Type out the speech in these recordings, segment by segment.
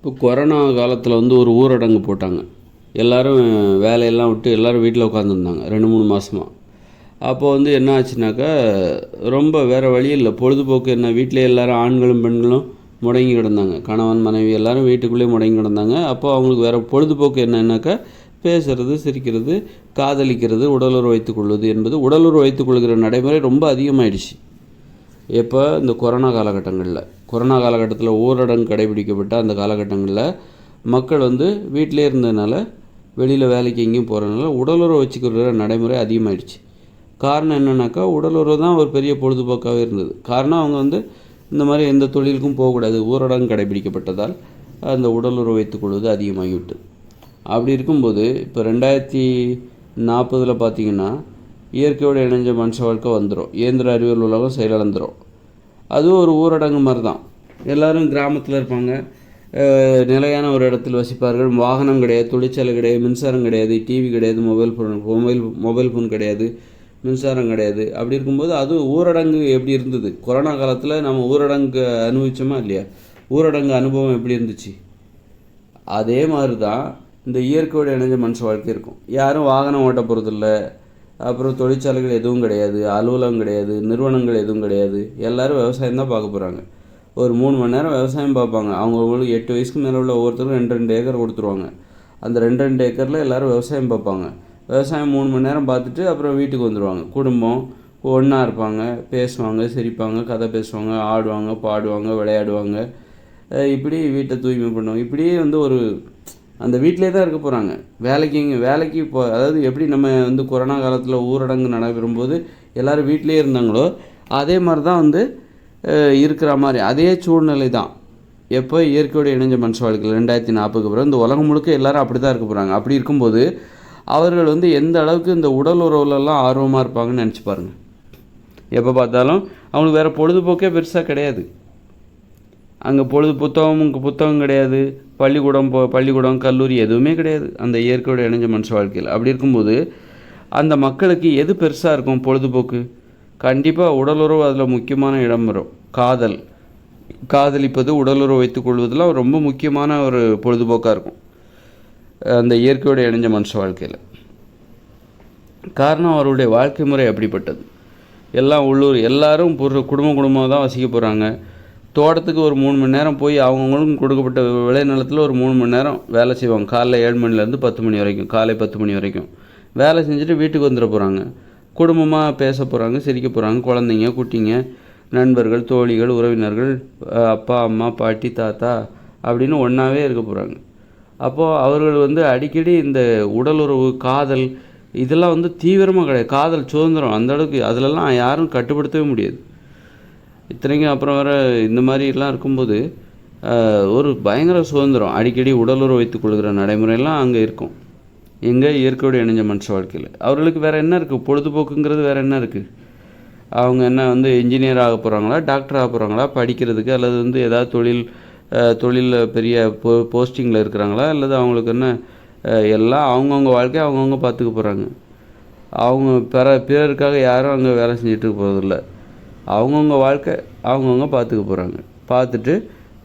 இப்போ கொரோனா காலத்தில் வந்து ஒரு ஊரடங்கு போட்டாங்க. எல்லோரும் வேலையெல்லாம் விட்டு எல்லோரும் வீட்டில் உட்காந்துருந்தாங்க 2-3 மாதமாக. அப்போ வந்து என்ன ஆச்சுனாக்கா, ரொம்ப வேறு வழி இல்லை. பொழுதுபோக்கு என்ன, வீட்டிலே எல்லோரும் ஆண்களும் பெண்களும் முடங்கி கிடந்தாங்க. கணவன் மனைவி எல்லோரும் வீட்டுக்குள்ளேயே முடங்கி கிடந்தாங்க. அப்போ அவங்களுக்கு வேறு பொழுதுபோக்கு என்னன்னாக்கா, பேசுகிறது, சிரிக்கிறது, காதலிக்கிறது, உடலுறவு வைத்துக்கொள்வது என்பது உடலுறவு வைத்துக்கொள்கிற நடைமுறை ரொம்ப அதிகமாகிடுச்சு. எப்போ இந்த கொரோனா காலகட்டத்தில் ஊரடங்கு கடைபிடிக்கப்பட்ட அந்த காலகட்டங்களில் மக்கள் வந்து வீட்டிலே இருந்ததுனால, வெளியில் வேலைக்கு எங்கேயும் போகிறதுனால உடலுறவு வச்சுக்கிற நடைமுறை அதிகமாகிடுச்சு. காரணம் என்னென்னாக்கா, உடலுறவு தான் ஒரு பெரிய பொழுதுபோக்காகவே இருந்தது. காரணம் அவங்க வந்து இந்த மாதிரி எந்த தொழிலுக்கும் போகக்கூடாது, ஊரடங்கு கடைபிடிக்கப்பட்டதால் அந்த உடலுறவு வைத்துக்கொள்வது அதிகமாகிவிட்டது. அப்படி இருக்கும்போது இப்போ 2040 பார்த்திங்கன்னா இயற்கையோடு இணைஞ்ச மனுஷ வாழ்க்கை வந்துடும். இயந்திர அறிவியல் உலகம் செயலிழந்துடும். அதுவும் ஒரு ஊரடங்கு மாதிரி தான். எல்லோரும் கிராமத்தில் இருப்பாங்க, நிலையான ஒரு இடத்தில் வசிப்பார்கள். வாகனம் கிடையாது, தொழிற்சாலை கிடையாது, மின்சாரம் கிடையாது, டிவி கிடையாது, மொபைல் ஃபோன் கிடையாது, மின்சாரம் கிடையாது. அப்படி இருக்கும்போது அது ஊரடங்கு எப்படி இருந்தது? கொரோனா காலத்தில் நம்ம ஊரடங்கு அனுபவித்தோமா இல்லையா? ஊரடங்கு அனுபவம் எப்படி இருந்துச்சு? அதே மாதிரி தான் இந்த இயற்கையோடு இணைஞ்ச மனுஷ வாழ்க்கை இருக்கும். யாரும் வாகனம் ஓட்ட போகிறதில்ல, அப்புறம் தொழிற்சாலைகள் எதுவும் கிடையாது, அலுவலகம் கிடையாது, நிறுவனங்கள் எதுவும் கிடையாது. எல்லோரும் விவசாயம் தான் பார்க்க போகிறாங்க. ஒரு 3 மணி நேரம் விவசாயம் பார்ப்பாங்க. அவங்களுக்கு 8 வயசுக்கு மேலே உள்ள ஒவ்வொருத்தரும் 2 ஏக்கர் கொடுத்துருவாங்க. அந்த 2 ஏக்கரில் எல்லோரும் விவசாயம் பார்ப்பாங்க. விவசாயம் 3 மணி நேரம் பார்த்துட்டு அப்புறம் வீட்டுக்கு வந்துடுவாங்க. குடும்பம் ஒன்றா இருப்பாங்க, பேசுவாங்க, சிரிப்பாங்க, கதை பேசுவாங்க, ஆடுவாங்க, பாடுவாங்க, விளையாடுவாங்க. இப்படி வீட்டை தூய்மை பண்ணுவாங்க. இப்படியே வந்து ஒரு அந்த வீட்டிலே தான் இருக்க போகிறாங்க. வேலைக்கு இப்போ அதாவது எப்படி நம்ம வந்து கொரோனா காலத்தில் ஊரடங்கு நடைபெறும்போது எல்லோரும் வீட்டிலே இருந்தாங்களோ, அதே மாதிரி தான் வந்து இருக்கிற மாதிரி அதே சூழ்நிலை தான். எப்போ இயற்கையோடு இணைஞ்ச மனுஷ வாழ்க்கையில் 2040 பிறகு இந்த உலகம் முழுக்க எல்லோரும் அப்படி தான் இருக்க போகிறாங்க. அப்படி இருக்கும்போது அவர்கள் வந்து எந்த அளவுக்கு இந்த உடல் உறவுலலாம் ஆர்வமாக இருப்பாங்கன்னு நினச்சி பாருங்கள். எப்போ பார்த்தாலும் அவங்களுக்கு வேறு பொழுதுபோக்கே பெருசாக கிடையாது. அங்கே புத்தகம் கிடையாது, பள்ளிக்கூடம், கல்லூரி எதுவுமே கிடையாது அந்த இயற்கையோடு இணைஞ்ச மனுஷ வாழ்க்கையில். அப்படி இருக்கும்போது அந்த மக்களுக்கு எது பெருசாக இருக்கும் பொழுதுபோக்கு? கண்டிப்பாக உடலுறவு அதில் முக்கியமான இடம் வரும். காதலிப்பது, உடலுறவு வைத்துக்கொள்வதெல்லாம் ரொம்ப முக்கியமான ஒரு பொழுதுபோக்காக இருக்கும் அந்த இயற்கையோடு இணைஞ்ச மனுஷ வாழ்க்கையில். காரணம் அவருடைய வாழ்க்கை முறை அப்படிப்பட்டது. எல்லாம் எல்லோரும் குடும்பமாக தான் வசிக்க போகிறாங்க. தோட்டத்துக்கு ஒரு 3 மணி நேரம் போய் அவங்கவுங்களுக்கும் கொடுக்கப்பட்ட விளைநிலத்தில் ஒரு 3 மணி நேரம் வேலை செய்வாங்க. காலைல 7 மணிலேருந்து 10 மணி வரைக்கும், காலை 10 மணி வரைக்கும் வேலை செஞ்சுட்டு வீட்டுக்கு வந்துட போகிறாங்க. குடும்பமாக பேச போகிறாங்க, சிரிக்க போகிறாங்க. குழந்தைங்க, குட்டிங்க, நண்பர்கள், தோழிகள், உறவினர்கள், அப்பா, அம்மா, பாட்டி, தாத்தா அப்படின்னு ஒன்றாவே இருக்க போகிறாங்க. அப்போது அவர்கள் வந்து அடிக்கடி இந்த உடலுறவு, காதல் இதெல்லாம் வந்து தீவிரமாக கிடையாது. காதல் சுதந்திரம் அந்த அளவுக்கு அதிலெல்லாம் யாரும் கட்டுப்படுத்தவே முடியாது. இத்தனைக்கும் அப்புறம் வர இந்த மாதிரிலாம் இருக்கும்போது ஒரு பயங்கர சுதந்திரம், அடிக்கடி உடலுறவு வைத்துக்கொள்கிற நடைமுறையெல்லாம் அங்கே இருக்கும். எங்கே இயற்கையோடு இணைஞ்ச மனுஷ வாழ்க்கையில் அவர்களுக்கு வேறு என்ன இருக்குது? பொழுதுபோக்குங்கிறது வேறு என்ன இருக்குது? அவங்க என்ன வந்து இன்ஜினியர் ஆக போகிறாங்களா, டாக்டர் ஆக போகிறாங்களா படிக்கிறதுக்கு, அல்லது வந்து ஏதாவது தொழிலில் பெரிய போஸ்டிங்கில் இருக்கிறாங்களா, அல்லது அவங்களுக்கு என்ன எல்லாம் அவங்கவுங்க வாழ்க்கையை அவங்கவுங்க பார்த்துக்க போகிறாங்க. அவங்க பிறருக்காக யாரும் அங்கே வேலை செஞ்சுட்டு போகிறதில்ல. அவங்கவுங்க வாழ்க்கை அவங்கவுங்க பார்த்துக்க போகிறாங்க. பார்த்துட்டு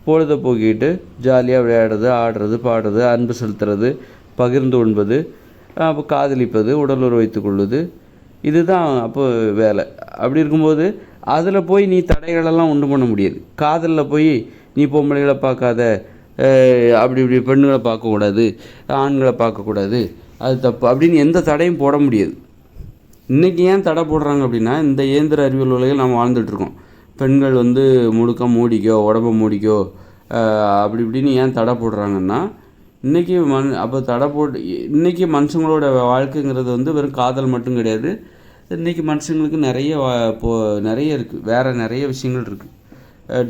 பொழுதை போக்கிட்டு ஜாலியாக விளையாடுறது, ஆடுறது, பாடுறது, அன்பு செலுத்துறது, பகிர்ந்து உண்பது, அப்போ காதலிப்பது, உடலுறவு வைத்துக்கொள்வது, இதுதான் அப்போ வேலை. அப்படி இருக்கும்போது அதில் போய் நீ தடைகளெல்லாம் உண்டு பண்ண முடியாது. காதலில் போய் நீ பொம்பளைகளை பார்க்காத, அப்படி இப்படி பெண்களை பார்க்கக்கூடாது, ஆண்களை பார்க்கக்கூடாது, அது தப்பு அப்படின்னு எந்த தடையும் போட முடியாது. இன்றைக்கி ஏன் தடை போடுறாங்க அப்படின்னா, இந்த இயந்திர அறிவியல் உலகில் நம்ம வாழ்ந்துட்டுருக்கோம். பெண்கள் வந்து முழுக்க மூடிக்கோ, உடம்பை மூடிக்கோ, அப்படி இப்படின்னு ஏன் தடை போடுறாங்கன்னா, இன்றைக்கி அப்போ தடை போட்டு இன்றைக்கி மனுஷங்களோட வாழ்க்கைங்கிறது வந்து வெறும் காதல் மட்டும் கிடையாது. இன்றைக்கி மனுஷங்களுக்கு நிறைய இருக்குது, வேறு நிறைய விஷயங்கள் இருக்குது.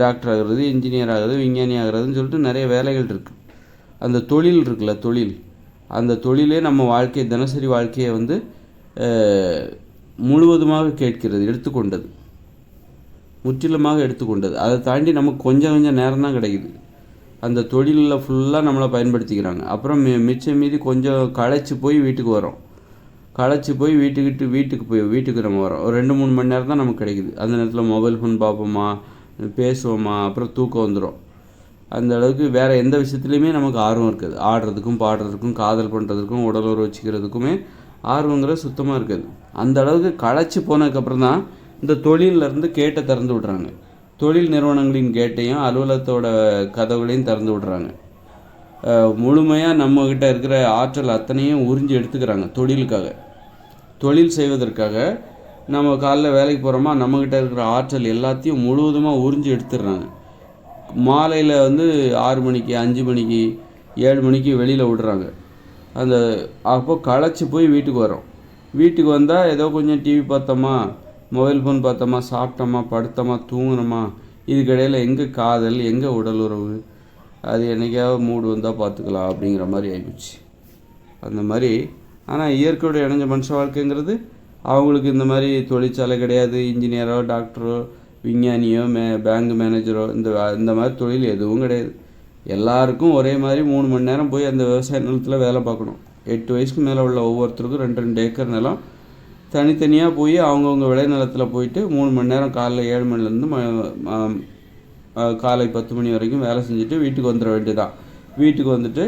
டாக்டர் ஆகிறது, இன்ஜினியர் ஆகிறது, விஞ்ஞானி ஆகிறதுன்னு சொல்லிட்டு நிறைய வேலைகள் இருக்குது. அந்த தொழில் இருக்குல்ல, அந்த தொழிலே நம்ம தினசரி வாழ்க்கையை வந்து முழுவதுமாக எடுத்துக்கொண்டது, முற்றிலுமாக எடுத்துக்கொண்டது. அதை தாண்டி நமக்கு கொஞ்சம் நேரம் தான் கிடைக்குது. அந்த தொழிலில் ஃபுல்லாக நம்மளை பயன்படுத்திக்கிறாங்க. அப்புறம் மீதி கொஞ்சம் களைச்சி போய் வீட்டுக்கு வரோம். வீட்டுக்கு நம்ம வரோம். ஒரு 2-3 மணி நேரம் தான் நமக்கு கிடைக்குது. அந்த நேரத்தில் மொபைல் ஃபோன் பார்ப்போமா, பேசுவோமா, அப்புறம் தூக்கம் வந்துடும். அந்த அளவுக்கு வேறு எந்த விஷயத்துலையுமே நமக்கு ஆர்வம் இருக்காது. ஆடுறதுக்கும் பாடுறதுக்கும் காதல் பண்ணுறதுக்கும் உடலுறவு வச்சுக்கிறதுக்குமே ஆர்வங்கிறது சுத்தமாக இருக்காது. அந்த அளவுக்கு களைச்சி போனதுக்கப்புறம் தான் இந்த தொழிலிருந்து கேட்டை திறந்து விட்றாங்க. தொழில் நிறுவனங்களின் கேட்டையும் அலுவலகத்தோட கதவுகளையும் திறந்து விட்றாங்க. முழுமையாக நம்மக்கிட்ட இருக்கிற ஆற்றல் அத்தனையும் உறிஞ்சி எடுத்துக்கிறாங்க தொழிலுக்காக. தொழில் செய்வதற்காக நம்ம காலைல வேலைக்கு போகிறோமா, நம்மக்கிட்ட இருக்கிற ஆற்றல் எல்லாத்தையும் முழுவதுமாக உறிஞ்சி எடுத்துடுறாங்க. மாலையில் 6 மணிக்கு 5 மணிக்கு 7 மணிக்கு வெளியில் விடுறாங்க. அப்போ களைச்சி போய் வீட்டுக்கு வரோம். வீட்டுக்கு வந்தால் ஏதோ கொஞ்சம் டிவி பார்த்தோமா, மொபைல் ஃபோன் பார்த்தோமா, சாப்பிட்டோமா, படுத்தோமா, தூங்கினோமா, இதுக்கிடையில் எங்கே காதல், எங்கே உடல் உறவு, அது என்றைக்காவது மூடு வந்தால் பார்த்துக்கலாம் அப்படிங்கிற மாதிரி ஆகிப்போச்சு. அந்த மாதிரி ஆனால் இயற்கையோட இணைஞ்ச மனுஷ வாழ்க்கைங்கிறது அவங்களுக்கு இந்த மாதிரி தொழிற்சாலை கிடையாது. இன்ஜினியரோ டாக்டரோ விஞ்ஞானியோ பேங்க் மேனேஜரோ இந்த மாதிரி தொழில் எதுவும் கிடையாது. எல்லாருக்கும் ஒரே மாதிரி 3 மணி நேரம் போய் அந்த விவசாய நிலத்தில் வேலை பார்க்கணும். 8 வயசுக்கு மேலே உள்ள ஒவ்வொருத்தருக்கும் 2 ஏக்கர் நிலம் தனித்தனியாக போய் அவங்கவுங்க விளைநிலத்தில் போயிட்டு 3 மணி நேரம் காலைல 7 மணிலேருந்து காலை 10 மணி வரைக்கும் வேலை செஞ்சுட்டு வீட்டுக்கு வந்துட வேண்டியதான். வீட்டுக்கு வந்துட்டு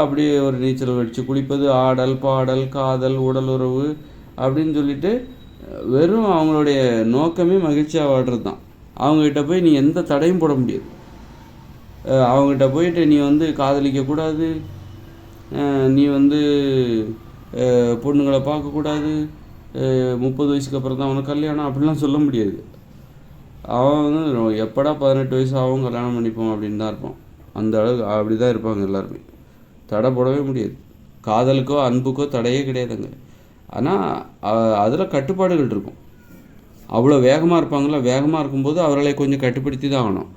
அப்படியே ஒரு நீச்சல் அடித்து குளிப்பது, ஆடல் பாடல் காதல் உடல் உறவு அப்படின்னு சொல்லிட்டு வெறும் அவங்களுடைய நோக்கமே மகிழ்ச்சியாக வாழ்கிறது தான். அவங்ககிட்ட போய் நீ எந்த தடையும் போட முடியாது. அவங்ககிட்ட போயிட்டு நீ காதலிக்கக்கூடாது, நீ பொண்ணுங்களை பார்க்கக்கூடாது, 30 வயசுக்கு அப்புறம் தான் அவனுக்கு கல்யாணம் அப்படிலாம் சொல்ல முடியாது. அவன் எப்படா 18 வயசு ஆகும் கல்யாணம் பண்ணிப்போம் அப்படின்னு தான் இருப்பான். அந்த அளவுக்கு அப்படி தான் இருப்பாங்க எல்லாருமே. தடை போடவே முடியாது. காதலுக்கோ அன்புக்கோ தடையே கிடையாதுங்க. ஆனால் அதில் கட்டுப்பாடுகள் இருக்கும். அவ்வளோ வேகமாக இருப்பாங்களா, வேகமாக இருக்கும்போது அவர்களை கொஞ்சம் கட்டுப்படுத்தி தான் ஆகணும்.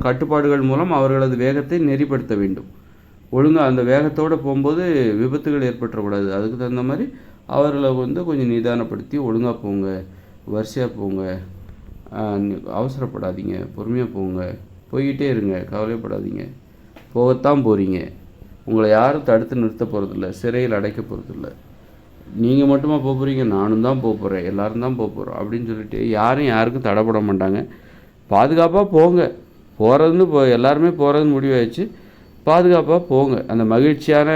கட்டுப்பாடுகள் மூலம் அவர்களது வேகத்தை நெறிப்படுத்த வேண்டும். ஒழுங்காக அந்த வேகத்தோடு போகும்போது விபத்துகள் ஏற்பட்டுறக்கூடாது. அதுக்கு தகுந்த மாதிரி அவர்களை கொஞ்சம் நிதானப்படுத்தி ஒழுங்காக போங்க, வரிசையாக போங்க, அவசரப்படாதீங்க, பொறுமையாக போங்க, போய்கிட்டே இருங்க, கவலைப்படாதீங்க, போகத்தான் போகிறீங்க, உங்களை யாரும் தடுத்து நிறுத்த போகிறதில்ல, சிறையில் அடைக்க போகிறதில்ல, நீங்கள் மட்டுமா போக போகிறீங்க, நானும் தான் போக போகிறேன், எல்லோரும் தான் போக போகிறோம் அப்படின்னு சொல்லிட்டு யாருக்கும் தடைப்பட மாட்டாங்க. பாதுகாப்பாக போங்க. எல்லாருமே போகிறதுன்னு முடிவாயிடுச்சு. பாதுகாப்பாக போங்க. அந்த மகிழ்ச்சியான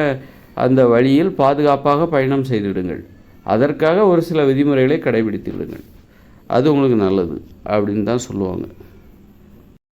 அந்த வழியில் பாதுகாப்பாக பயணம் செய்துவிடுங்கள். அதற்காக ஒரு சில விதிமுறைகளை கடைபிடித்து விடுங்கள். அது உங்களுக்கு நல்லது அப்படின்னு தான் சொல்லுவாங்க.